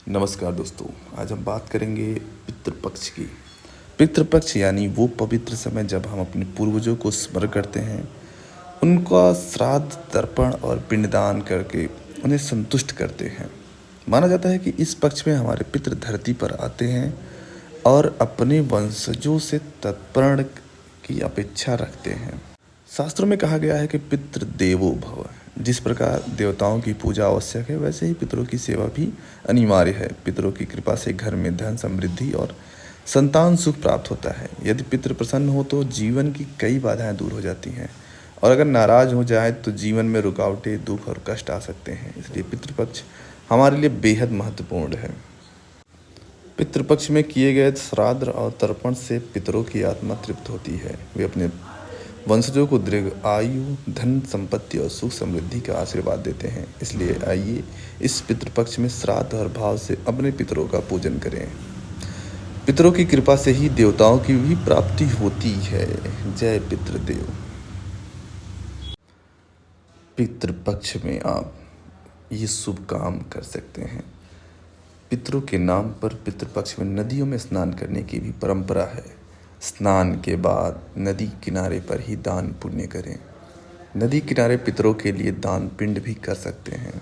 नमस्कार दोस्तों, आज हम बात करेंगे पितृपक्ष की। पितृपक्ष यानी वो पवित्र समय जब हम अपने पूर्वजों को स्मरण करते हैं, उनका श्राद्ध, तर्पण और पिंडदान करके उन्हें संतुष्ट करते हैं। माना जाता है कि इस पक्ष में हमारे पितृ धरती पर आते हैं और अपने वंशजों से तर्पण की अपेक्षा रखते हैं। शास्त्रों में कहा गया है कि पितृ देवो भव। जिस प्रकार देवताओं की पूजा आवश्यक है, वैसे ही पितरों की सेवा भी अनिवार्य है। पितरों की कृपा से घर में धन, समृद्धि और संतान सुख प्राप्त होता है। यदि पितृ प्रसन्न हो तो जीवन की कई बाधाएं दूर हो जाती हैं, और अगर नाराज हो जाए तो जीवन में रुकावटें, दुख और कष्ट आ सकते हैं। इसलिए पितृपक्ष हमारे लिए बेहद महत्वपूर्ण है। पितृपक्ष में किए गए श्राद्ध और तर्पण से पितरों की आत्मा तृप्त होती है। वे अपने वंशजों को दीर्घ आयु, धन, संपत्ति और सुख समृद्धि का आशीर्वाद देते हैं। इसलिए आइए इस पितृपक्ष में श्राद्ध और भाव से अपने पितरों का पूजन करें। पितरों की कृपा से ही देवताओं की भी प्राप्ति होती है। जय पितृदेव। पितृपक्ष में आप ये शुभ काम कर सकते हैं। पितरों के नाम पर पितृपक्ष में नदियों में स्नान करने की भी परंपरा है। स्नान के बाद नदी किनारे पर ही दान पुण्य करें। नदी किनारे पितरों के लिए दान पिंड भी कर सकते हैं।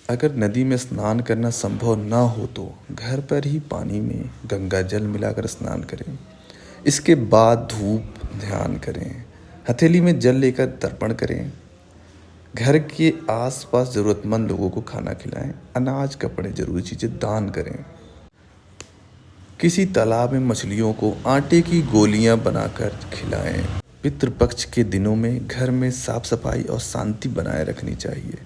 अगर नदी में स्नान करना संभव ना हो तो घर पर ही पानी में गंगा जल मिलाकर स्नान करें। इसके बाद धूप ध्यान करें। हथेली में जल लेकर तर्पण करें। घर के आसपास ज़रूरतमंद लोगों को खाना खिलाएं। अनाज, कपड़े, जरूरी चीज़ें दान करें। किसी तालाब में मछलियों को आटे की गोलियां बनाकर खिलाएं। पितृपक्ष के दिनों में घर में साफ सफाई और शांति बनाए रखनी चाहिए।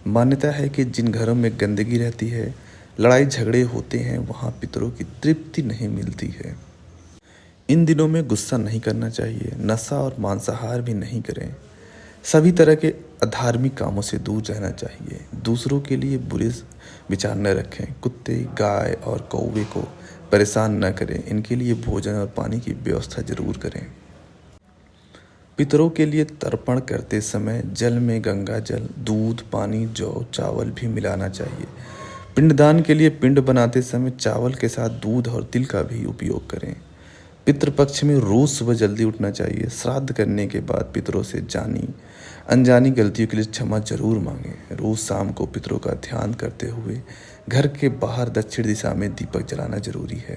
मान्यता है कि जिन घरों में गंदगी रहती है, लड़ाई झगड़े होते हैं, वहाँ पितरों की तृप्ति नहीं मिलती है। इन दिनों में गुस्सा नहीं करना चाहिए। नशा और मांसाहार भी नहीं करें। सभी तरह के अधार्मिक कामों से दूर रहना चाहिए। दूसरों के लिए बुरे विचार न रखें। कुत्ते, गाय और कौवे को परेशान न करें। इनके लिए भोजन और पानी की व्यवस्था जरूर करें। पितरों के लिए तर्पण करते समय जल में गंगा जल, दूध, पानी, जौ, चावल भी मिलाना चाहिए। पिंडदान के लिए पिंड बनाते समय चावल के साथ दूध और तिल का भी उपयोग करें। पितृपक्ष में रोज सुबह जल्दी उठना चाहिए। श्राद्ध करने के बाद पितरों से जानी अनजानी गलतियों के लिए क्षमा जरूर मांगें। रोज शाम को पितरों का ध्यान करते हुए घर के बाहर दक्षिण दिशा में दीपक जलाना जरूरी है।